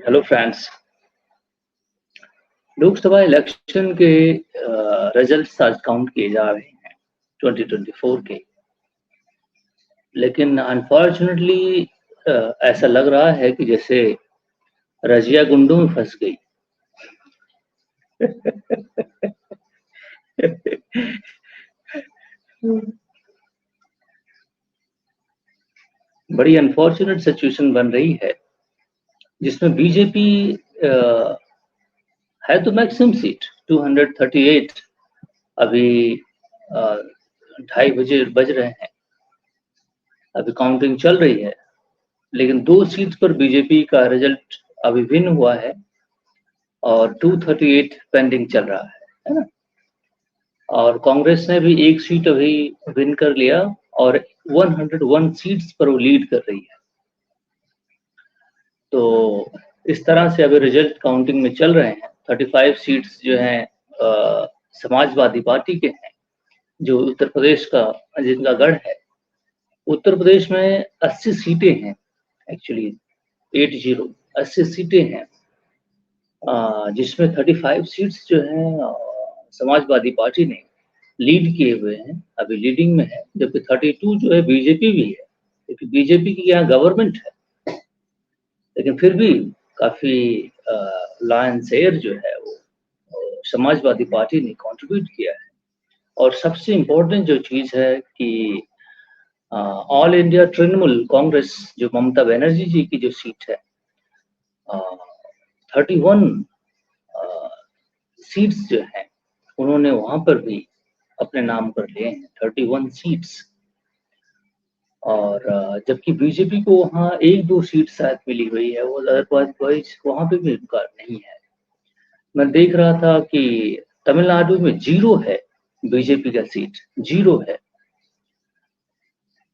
Hello friends. Lok Sabha election के results आज count किए जा रहे हैं 2024 के। लेकिन अनफॉर्चुनेटली ऐसा लग रहा है कि जैसे रजिया गुंडों में फंस गई। बड़ी अनफॉर्चुनेट सिचुएशन बन रही है जिसमें बीजेपी है तो मैक्सिमम सीट 238 अभी 2:30 बजे बज रहे हैं, अभी काउंटिंग चल रही है। लेकिन 2 सीट पर बीजेपी का रिजल्ट अभी भिन्न हुआ है और 238 पेंडिंग चल रहा है ना? और कांग्रेस ने भी 1 सीट अभी विन कर लिया और 101 सीट्स पर वो लीड कर रही है। तो इस तरह से अभी रिजल्ट काउंटिंग में चल रहे हैं। 35 सीट्स जो हैं समाजवादी पार्टी के हैं, जो उत्तर प्रदेश का जिनका गढ़ है। उत्तर प्रदेश में 80 सीटें हैं, एक्चुअली 80 सीटें हैं, जिसमें 35 सीट्स जो हैं समाजवादी पार्टी ने लीड किए हुए हैं, अभी लीडिंग में है, जबकि 32 जो है बीजेपी भी है, क्योंकि बीजेपी की यहाँ गवर्नमेंट है। लेकिन फिर भी काफ़ी लॉ शेयर जो है वो समाजवादी पार्टी ने कंट्रीब्यूट किया है। और सबसे इम्पोर्टेंट जो चीज़ है कि ऑल इंडिया तृणमूल कांग्रेस जो ममता बनर्जी जी की जो सीट है, 31 सीट्स जो हैं उन्होंने वहां पर भी अपने नाम कर लिए हैं, 31 सीट्स। और जबकि बीजेपी को वहाँ 1-2 सीट शायद मिली हुई है, वो अदरवाइज वहां पे भी उनका नहीं है। मैं देख रहा था कि तमिलनाडु में 0 है, बीजेपी का सीट 0 है।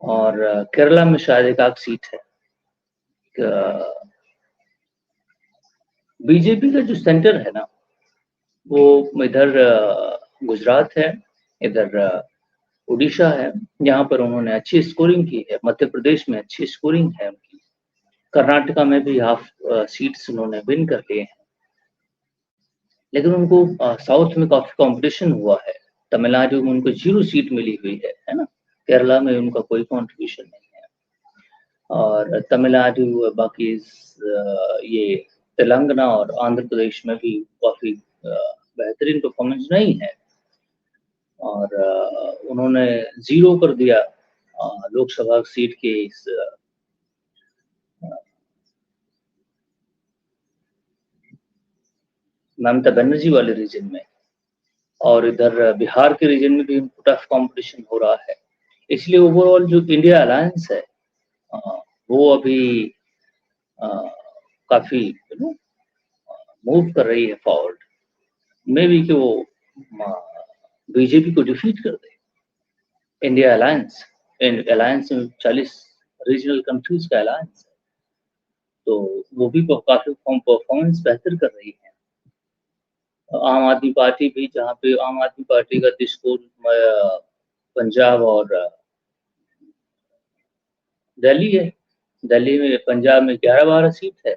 और केरला में शायद एक आध सीट है। बीजेपी का जो सेंटर है ना, वो इधर गुजरात है, इधर उड़ीसा है, यहाँ पर उन्होंने अच्छी स्कोरिंग की है। मध्य प्रदेश में अच्छी स्कोरिंग है उनकी। कर्नाटका में भी हाफ सीट्स उन्होंने विन कर लिए हैं। लेकिन उनको साउथ में काफी कंपटीशन हुआ है। तमिलनाडु में उनको 0 सीट मिली हुई है ना? केरला में उनका कोई कंट्रीब्यूशन नहीं है। और तमिलनाडु बाकी ये तेलंगाना और आंध्र प्रदेश में भी काफी बेहतरीन परफॉर्मेंस नहीं है। और उन्होंने 0 कर दिया लोकसभा सीट के इस ममता बनर्जी वाले रीजन में। और इधर बिहार के रीजन में भी टफ कंपटीशन हो रहा है। इसलिए ओवरऑल जो इंडिया अलायंस है वो अभी काफी मूव कर रही है फॉरवर्ड। मे बी कि वो बीजेपी को डिफीट कर दे। इंडिया अलायंस में 40 रीजनल कंट्रीज का अलायंस है, तो वो भी काफी परफॉर्मेंस बेहतर कर रही है। आम आदमी पार्टी भी, जहाँ पे आम आदमी पार्टी का स्कोर पंजाब और दिल्ली है। दिल्ली में, पंजाब में 11-12 सीट है,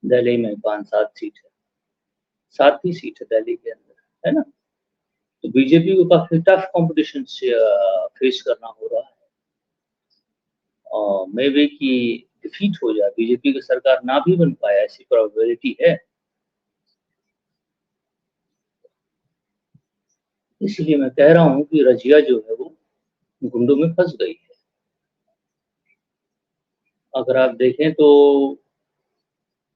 दिल्ली में 5-7 सीट है, 7 ही सीट है दिल्ली के अंदर, है ना? तो बीजेपी को काफी टफ कंपटीशन से फेस करना हो रहा है। और मे बी कि डिफीट हो जाए, बीजेपी की सरकार ना भी बन पाए, ऐसी प्रोबेबिलिटी है। इसलिए मैं कह रहा हूँ कि रजिया जो है वो गुंडों में फंस गई है। अगर आप देखें तो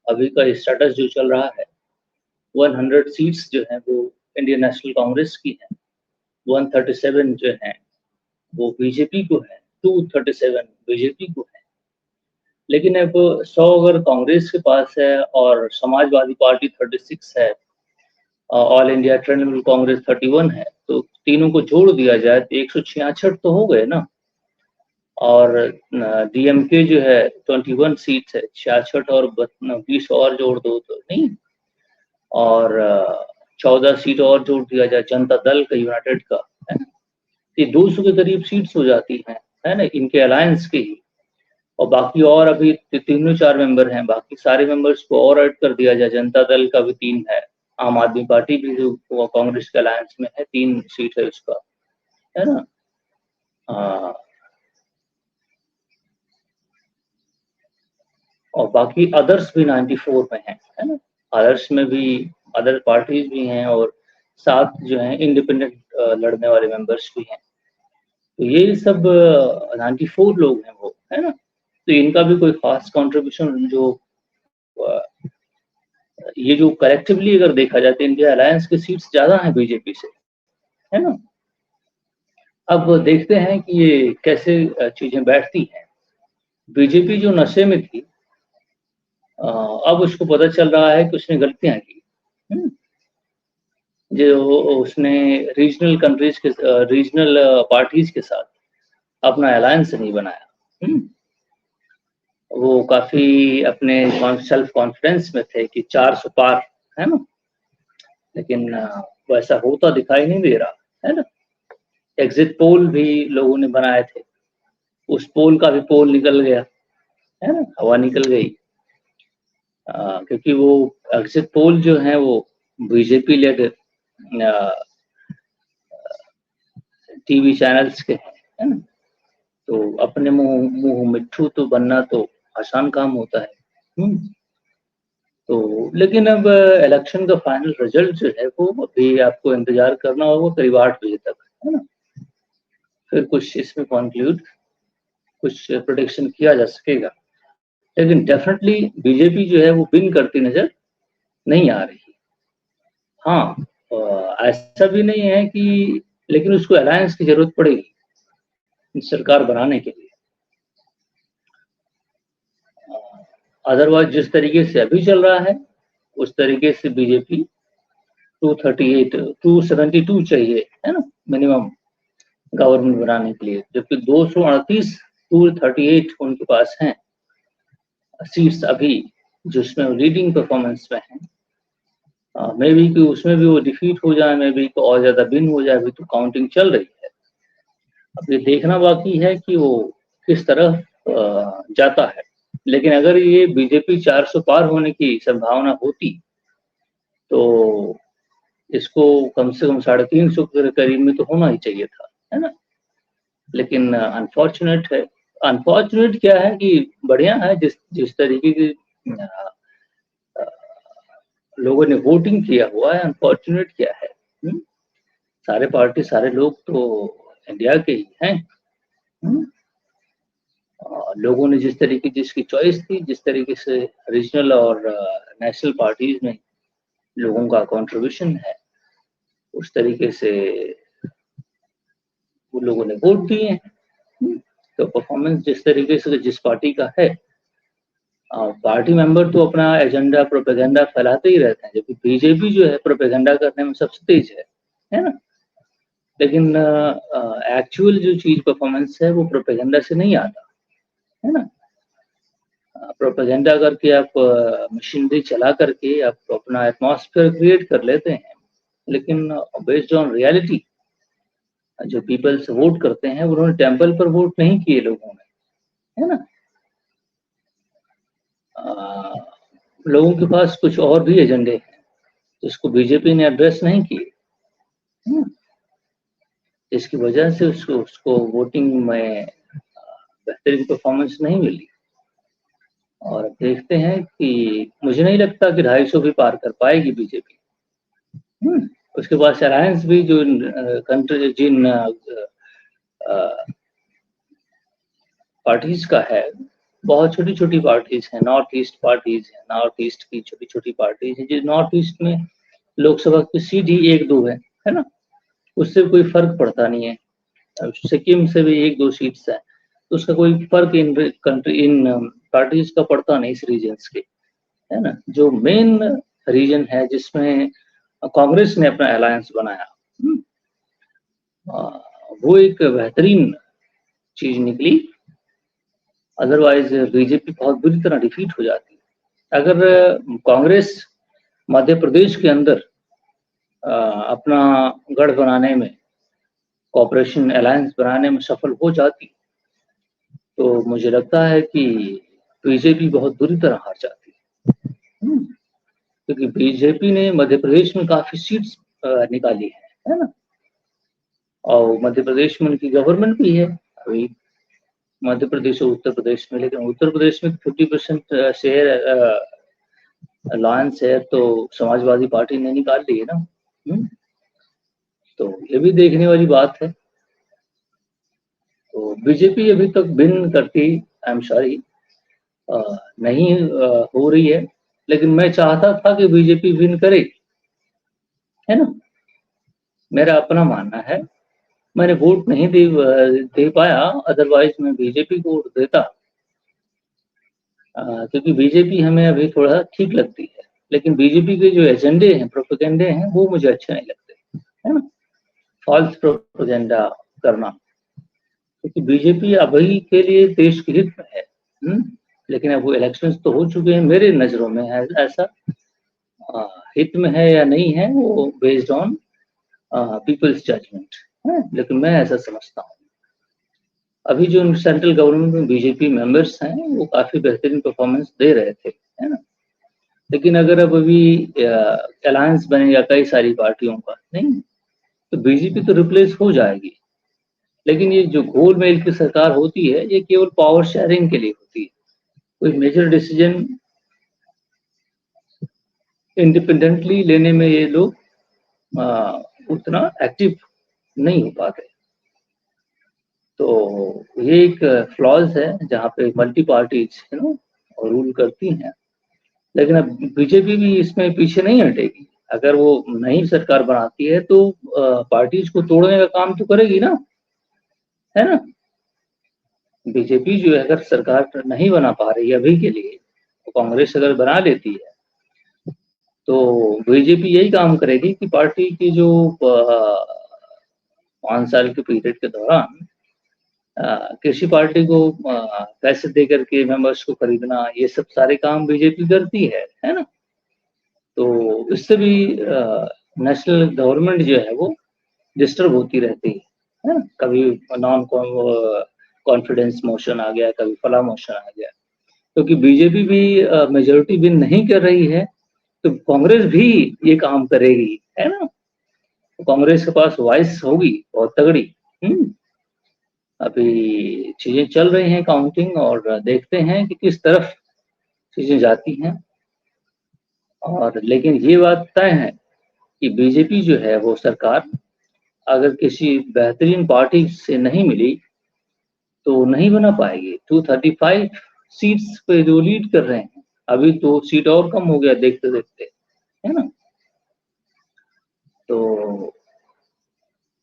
अभी का स्टेटस जो चल रहा है, 100 सीट्स जो हैं वो इंडियन नेशनल कांग्रेस की हैं, 137 जो हैं वो बीजेपी को है, 237 बीजेपी को है। लेकिन अब 100 अगर कांग्रेस के पास है और समाजवादी पार्टी 36 है, ऑल इंडिया तृणमूल कांग्रेस 31 है, तो तीनों को जोड़ दिया जाए तो 166 तो हो गए ना। और डीएमके जो है 21 सीट है, 66 और 20 और जोड़ दो तो नहीं। और 14 सीट और जोड़ दिया जाए जनता दल का, यूनाइटेड का, है ना? ये 200 के करीब सीट्स हो जाती हैं, है ना, इनके अलायंस के ही। और बाकी और अभी तीनों 4 मेंबर हैं, बाकी सारे मेंबर्स को और ऐड कर दिया जाए। जनता दल का भी 3 है, आम आदमी पार्टी भी जो कांग्रेस के अलायंस में है 3 सीट है उसका, है ना। और बाकी अदर्स भी 94 में है ना। अदर्स में भी अदर पार्टीज भी हैं और 7 जो हैं इंडिपेंडेंट लड़ने वाले मेंबर्स भी हैं। तो ये सब 94 लोग हैं वो, है ना। तो इनका भी कोई खास कंट्रीब्यूशन जो ये जो कलेक्टिवली अगर देखा जाए तो इनके अलायंस की सीट्स ज़्यादा हैं बीजेपी से, है ना। अब देखते हैं कि ये कैसे चीज़ें बैठती हैं। बीजेपी जो नशे में थी, अब उसको पता चल रहा है कि उसने गलतियाँ की। जो उसने रीजनल कंट्रीज के रीजनल पार्टीज के साथ अपना अलायंस नहीं बनाया। वो काफ़ी अपने सेल्फ कॉन्फिडेंस में थे कि 400 पार, है ना। लेकिन वैसा होता दिखाई नहीं दे रहा, है ना। एग्जिट पोल भी लोगों ने बनाए थे, उस पोल का भी पोल निकल गया, है ना, हवा निकल गई। क्योंकि वो एग्जिट पोल जो है वो बीजेपी लेड टीवी चैनल्स के हैं, है ना। तो अपने मुंह मिट्ठू तो बनना तो आसान काम होता है। तो लेकिन अब इलेक्शन का फाइनल रिजल्ट जो है वो अभी आपको इंतजार करना होगा करीब 8 बजे तक, है ना। फिर कुछ इसमें कंक्लूड कुछ प्रेडिक्शन किया जा सकेगा। लेकिन डेफिनेटली बीजेपी जो है वो विन करती नजर नहीं आ रही। हाँ, ऐसा भी नहीं है कि, लेकिन उसको अलायंस की जरूरत पड़ेगी सरकार बनाने के लिए। अदरवाइज जिस तरीके से अभी चल रहा है उस तरीके से बीजेपी 272 चाहिए, है ना, मिनिमम गवर्नमेंट बनाने के लिए, जबकि 238 238 उनके पास हैं सीट्स अभी, जिसमें लीडिंग परफॉर्मेंस में है। मे बी कि उसमें भी वो डिफीट हो जाए, मे बी और ज़्यादा विन हो जाए। अभी तो काउंटिंग चल रही है, अब ये देखना बाकी है कि वो किस तरह जाता है। लेकिन अगर ये बीजेपी 400 पार होने की संभावना होती तो इसको कम से कम 350 के करीब में तो होना ही चाहिए था, है ना। लेकिन अनफॉर्चुनेट है। अनफॉर्चुनेट क्या है कि बढ़िया है जिस जिस तरीके की लोगों ने वोटिंग किया हुआ है। अनफॉर्चुनेट क्या है, सारे पार्टी सारे लोग तो इंडिया के ही हैं। लोगों ने जिस तरीके जिसकी चॉइस थी, जिस तरीके से रीजनल और नेशनल पार्टीज में लोगों का कंट्रीब्यूशन है, उस तरीके से वो लोगों ने वोट दिए हैं। तो परफॉर्मेंस जिस तरीके से जिस पार्टी का है, पार्टी मेंबर तो अपना एजेंडा प्रोपेगेंडा फैलाते ही रहते हैं, जबकि बीजेपी जो है प्रोपेगेंडा करने में सबसे तेज है ना। लेकिन एक्चुअल जो चीज परफॉर्मेंस है वो प्रोपेगेंडा से नहीं आता, है ना। प्रोपेगेंडा करके आप मशीनरी चला करके आप अपना एटमॉस्फेयर क्रिएट कर लेते हैं, लेकिन बेस्ड ऑन रियलिटी जो पीपल्स वोट करते हैं उन्होंने टेम्पल पर वोट नहीं किए लोगों ने, है ना। लोगों के पास कुछ और भी एजेंडे हैं जिसको बीजेपी ने एड्रेस नहीं किए, इसकी वजह से उसको उसको वोटिंग में बेहतरीन परफॉर्मेंस नहीं मिली। और देखते हैं कि मुझे नहीं लगता कि 250 भी पार कर पाएगी बीजेपी। उसके पास अलायंस भी जो कंट्री जिन पार्टीज का है, बहुत छोटी छोटी पार्टीज हैं, नॉर्थ ईस्ट पार्टीज हैं, नॉर्थ ईस्ट की छोटी छोटी पार्टीज हैं। जिस नॉर्थ ईस्ट में लोकसभा की सीट ही 1-2 है ना, उससे कोई फर्क पड़ता नहीं है। सिक्किम से भी 1-2 सीट्स है, तो उसका कोई फर्क इन कंट्री इन पार्टीज का पड़ता नहीं इस रीजन्स के, है ना। जो मेन रीजन है जिसमें कांग्रेस ने अपना अलायंस बनाया, वो एक बेहतरीन चीज निकली। अदरवाइज बीजेपी बहुत बुरी तरह डिफीट हो जाती है। अगर कांग्रेस मध्य प्रदेश के अंदर अपना गढ़ बनाने में, कॉपरेशन अलायंस बनाने में सफल हो जाती तो मुझे लगता है कि बीजेपी बहुत बुरी तरह हार जाती है। क्योंकि बीजेपी ने मध्य प्रदेश में काफ़ी सीट्स निकाली है ना? और मध्य प्रदेश में उनकी गवर्नमेंट भी है अभी, मध्य प्रदेश और उत्तर प्रदेश में, लेकिन उत्तर प्रदेश में 50% शेयर अलायंस है तो समाजवादी पार्टी ने निकाल ली है ना। तो ये भी देखने वाली बात है। तो बीजेपी अभी तक विन करती, आई एम सॉरी, नहीं हो रही है, लेकिन मैं चाहता था कि बीजेपी विन करे, है ना? मेरा अपना मानना है। मैंने वोट नहीं दे पाया, अदरवाइज मैं बीजेपी को वोट देता, क्योंकि बीजेपी हमें अभी थोड़ा ठीक लगती है, लेकिन बीजेपी के जो एजेंडे हैं, प्रोपेगेंडे हैं, वो मुझे अच्छे नहीं लगते, है ना? फॉल्स प्रोपेगेंडा करना, क्योंकि बीजेपी अभी के लिए देश के हित में है, लेकिन अब वो इलेक्शंस तो हो चुके हैं, मेरे नज़रों में है ऐसा, हित में है या नहीं है वो बेस्ड ऑन पीपल्स जजमेंट है, लेकिन मैं ऐसा समझता हूँ। अभी जो सेंट्रल गवर्नमेंट में बीजेपी मेंबर्स हैं वो काफ़ी बेहतरीन परफॉर्मेंस दे रहे थे, है ना? लेकिन अगर अब अभी अलायंस बनेगा कई सारी पार्टियों का, नहीं तो बीजेपी तो रिप्लेस हो जाएगी, लेकिन ये जो घोल-मेल की सरकार होती है, ये केवल पावर शेयरिंग के लिए होती है। कोई मेजर डिसीजन इंडिपेंडेंटली लेने में ये लोग उतना एक्टिव नहीं हो पाते। तो ये एक फ्लॉज़ है जहाँ पे multi parties you know rule करती हैं, लेकिन अब बीजेपी भी इसमें पीछे नहीं हटेगी। अगर वो नई सरकार बनाती है तो पार्टीज को तोड़ने का काम तो करेगी ना, है ना? बीजेपी जो है अगर सरकार नहीं बना पा रही है अभी के लिए, तो कांग्रेस अगर बना लेती है तो बीजेपी यही काम करेगी कि पार्टी की जो 5 साल के पीरियड के दौरान किसी पार्टी को पैसे दे करके मेंबर्स को खरीदना, ये सब सारे काम बीजेपी करती है ना? तो इससे भी नेशनल गवर्नमेंट जो है वो डिस्टर्ब होती रहती है ना? कभी नॉन कॉन्फिडेंस मोशन आ गया, कभी फला मोशन आ गया, क्योंकि बीजेपी भी मेजॉरिटी विन नहीं कर रही है, तो कांग्रेस भी ये काम करेगी, है ना? तो कांग्रेस के पास वॉइस होगी बहुत तगड़ी। अभी चीज़ें चल रही हैं काउंटिंग और देखते हैं कि किस तरफ चीज़ें जाती हैं। और लेकिन ये बात तय है कि बीजेपी जो है वो सरकार अगर किसी बेहतरीन पार्टी से नहीं मिली, तो नहीं बना पाएगी। 235 सीट्स पे जो लीड कर रहे हैं, अभी तो सीट और कम हो गया देखते-देखते, है ना? तो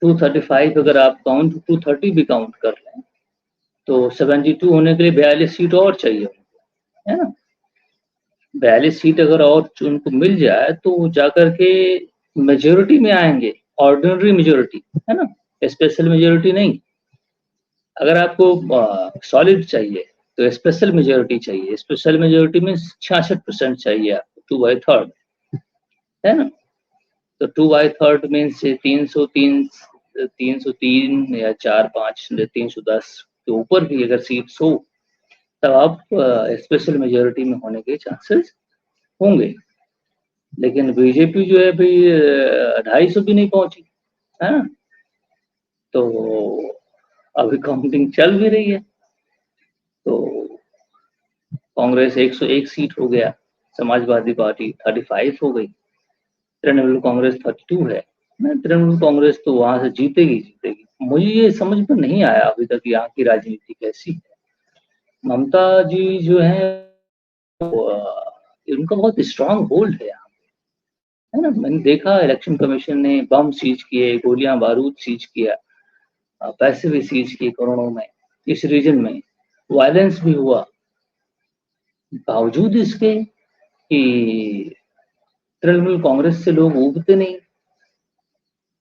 235 अगर आप काउंट 230 भी काउंट कर लें, तो 72 होने के लिए 42 सीट और चाहिए, है ना? 42 सीट अगर और उनको मिल जाए तो वो जाकर के मेजॉरिटी में आएँगे, ऑर्डिनरी मेजॉरिटी, है ना? स्पेशल मेजॉरिटी नहीं। अगर आपको सॉलिड चाहिए, तो स्पेशल मेजॉरिटी चाहिए। स्पेशल मेजॉरिटी में 66% चाहिए आपको, 2/3, है ना? तो 2/3 मीन्स 303 303 या 4-5 310 के ऊपर भी अगर सीट्स हो, तब आप स्पेशल मेजॉरिटी में होने के चांसेस होंगे। लेकिन बीजेपी जो है अभी 250 भी नहीं पहुँची, है ना? तो अभी काउंटिंग चल भी रही है। तो कांग्रेस 101 सीट हो गया, समाजवादी पार्टी 35 हो गई, तृणमूल कांग्रेस 32 है। तृणमूल कांग्रेस तो वहाँ से जीतेगी। मुझे ये समझ में नहीं आया अभी तक यहाँ की राजनीति कैसी है। ममता जी जो है उनका बहुत स्ट्रॉन्ग होल्ड है यहाँ पे, है ना? मैंने देखा इलेक्शन कमीशन ने बम सीज किए, गोलियां बारूद सीज किया, पैसे भी सीज किए करोड़ों में, इस रीजन में वायलेंस भी हुआ। बावजूद इसके कि तृणमूल कांग्रेस से लोग ऊबते नहीं,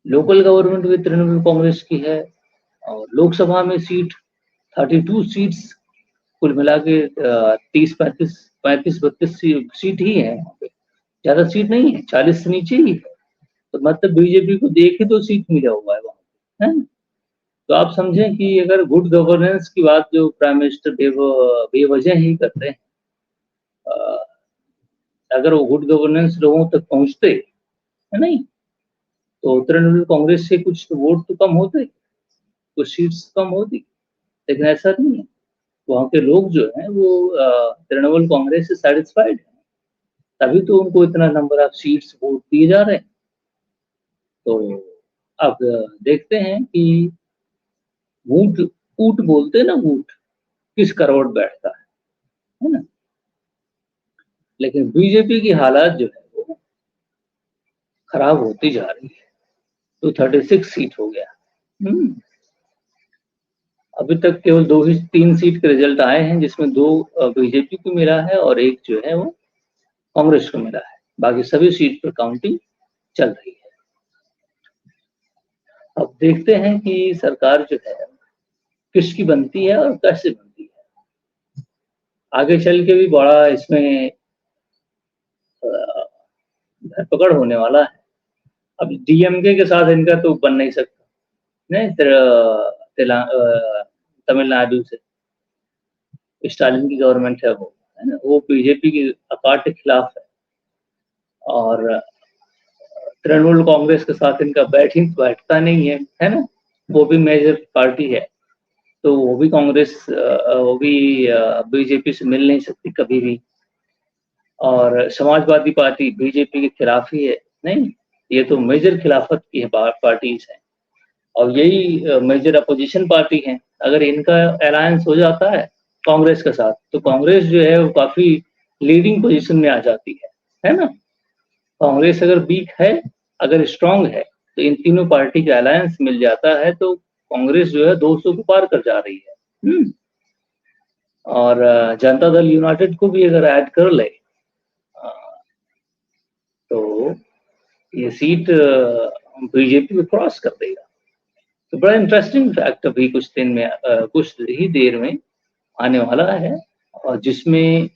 लोकल गवर्नमेंट भी तृणमूल कांग्रेस की है और लोकसभा में सीट 32 सीट्स कुल मिला के 30-35 सीट ही है यहाँ पे, ज्यादा सीट नहीं है, 40 से नीचे ही है। तो मतलब बीजेपी को देखे तो सीट मिला हुआ है वहाँ पे, है ना? तो आप समझें कि अगर गुड गवर्नेंस की बात जो प्राइम मिनिस्टर बेवजह ही करते हैं, अगर वो गुड गवर्नेंस लोगों तक पहुंचते है नहीं, तो तृणमूल कांग्रेस से कुछ वोट तो कम होते, कुछ सीट्स कम होती, लेकिन ऐसा नहीं है। वहाँ के लोग जो हैं वो तृणमूल कांग्रेस से सैटिस्फाइड हैं, तभी तो उनको इतना नंबर ऑफ सीट्स वोट दिए जा रहे हैं। तो अब देखते हैं कि ऊँट ऊँट बोलते हैं ना, ऊँट किस करवट बैठता है ना? लेकिन बीजेपी की हालत जो है वो खराब होती जा रही है। तो 36 सीट हो गया। अभी तक केवल 2 ही 3 सीट के रिजल्ट आए हैं, जिसमें 2 बीजेपी को मिला है और 1 जो है वो कांग्रेस को मिला है। बाकी सभी सीट पर काउंटिंग चल रही है। अब देखते हैं कि सरकार जो है किसकी बनती है और कैसे बनती है। आगे चल के भी बड़ा इसमें धरपकड़ होने वाला है। अब डीएमके के साथ इनका तो बन नहीं सकता, नहीं तमिलनाडु से स्टालिन की गवर्नमेंट है वो, है ना? वो बीजेपी की अकाट के खिलाफ है और तृणमूल कांग्रेस के साथ इनका बैठता नहीं है ना? वो भी मेजर पार्टी है, तो वो भी कांग्रेस वो भी बीजेपी से मिल नहीं सकती कभी भी। और समाजवादी पार्टी बीजेपी के खिलाफ ही है, नहीं? ये तो मेजर खिलाफत की है पार्टीज है और यही मेजर अपोजिशन पार्टी है। अगर इनका अलायंस हो जाता है कांग्रेस के साथ, तो कांग्रेस जो है वो काफी लीडिंग पोजीशन में आ जाती है ना? कांग्रेस अगर वीक है, अगर स्ट्रांग है, तो इन तीनों पार्टी का अलायंस मिल जाता है, तो कांग्रेस जो है 200 को पार कर जा रही है। और जनता दल यूनाइटेड को भी अगर ऐड कर ले तो ये सीट बीजेपी को क्रॉस कर देगा। तो बड़ा इंटरेस्टिंग फैक्ट अभी कुछ दिन में कुछ ही देर में आने वाला है, और जिसमें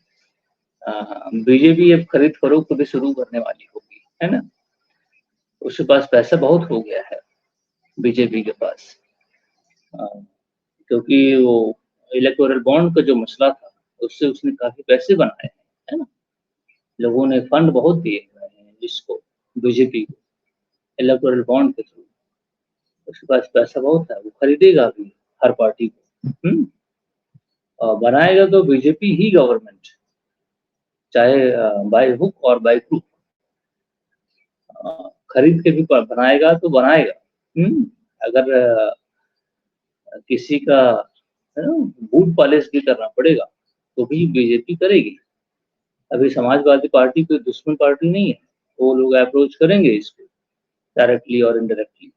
बीजेपी अब खरीद फरोख्त भी शुरू करने वाली होगी, है ना? उसके पास पैसा बहुत हो गया है बीजेपी के पास, क्योंकि वो इलेक्टोरल बॉन्ड का जो मसला था, उससे उसने काफी पैसे बनाए हैं, है ना? लोगों ने फंड बहुत दिए हुए हैं जिसको बीजेपी को इलेक्टोरल बॉन्ड के थ्रू। उसके पास पैसा बहुत है, वो खरीदेगा भी हर पार्टी को। और बनाएगा तो बीजेपी ही गवर्नमेंट, चाहे बाय हुक और बाय क्रूक, खरीद के भी बनाएगा तो बनाएगा। अगर किसी का है ना बूट पॉलिश भी करना पड़ेगा तो भी बीजेपी करेगी। अभी समाजवादी पार्टी कोई दुश्मन पार्टी नहीं है, वो लोग अप्रोच करेंगे इसको डायरेक्टली और इनडायरेक्टली।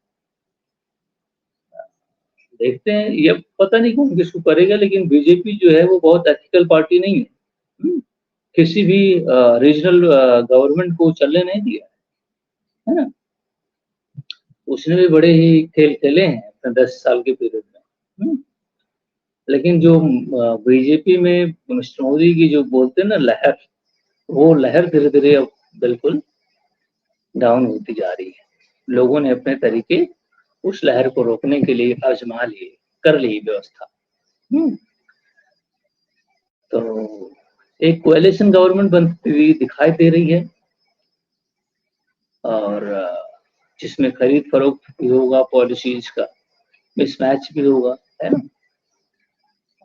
देखते हैं, ये पता नहीं कौन किसको करेगा, लेकिन बीजेपी जो है वो बहुत एथिकल पार्टी नहीं है। किसी भी रीजनल गवर्नमेंट को चलने नहीं दिया, है ना? उसने भी बड़े ही खेल खेले हैं अपने 10 साल के पीरियड में। लेकिन जो बीजेपी में मिस्टर मोदी की जो बोलते हैं ना लहर, वो लहर धीरे-धीरे अब बिल्कुल डाउन होती जा रही है। लोगों ने अपने तरीके उस लहर को रोकने के लिए आजमा लिए, कर ली व्यवस्था। तो एक कोएलिशन गवर्नमेंट बनती हुई दिखाई दे रही है, और जिसमें खरीद फरोख्त भी होगा, पॉलिसीज का मिसमैच भी होगा, है ना?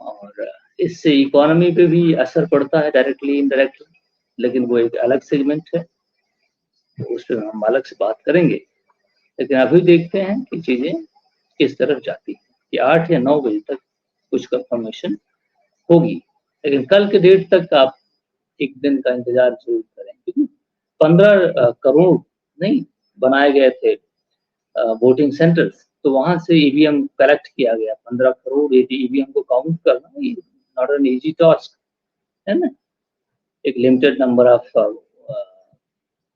और इससे इकोनॉमी पे भी असर पड़ता है डायरेक्टली इनडायरेक्टली, लेकिन वो एक अलग सेगमेंट है, तो उस पर हम अलग से बात करेंगे। लेकिन अभी देखते हैं कि चीजें किस तरफ जाती है, कि 8 या 9 बजे तक कुछ कंफर्मेशन होगी। लेकिन कल के डेट तक आप एक दिन का इंतजार जरूर करें, क्योंकि 15 करोड़ नहीं बनाए गए थे वोटिंग सेंटर्स, तो वहां से ईवीएम कलेक्ट किया गया। 15 करोड़ ईवीएम को काउंट करना ये नॉट एन इजी टास्क, है ना? एक limited number of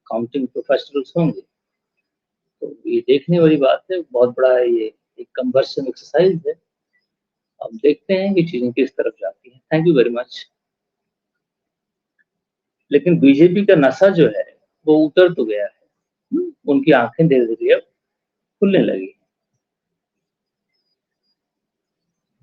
counting professionals होंगे, तो ये देखने वाली बात है। बहुत बड़ा ये एक कन्वर्शन एक्सरसाइज है। अब देखते हैं कि चीजें किस तरफ जाती हैं। Thank you very much. लेकिन बीजेपी का नशा जो है वो उतर तो गया है। उनकी आंखें धीरे धीरे अब खुलने लगी।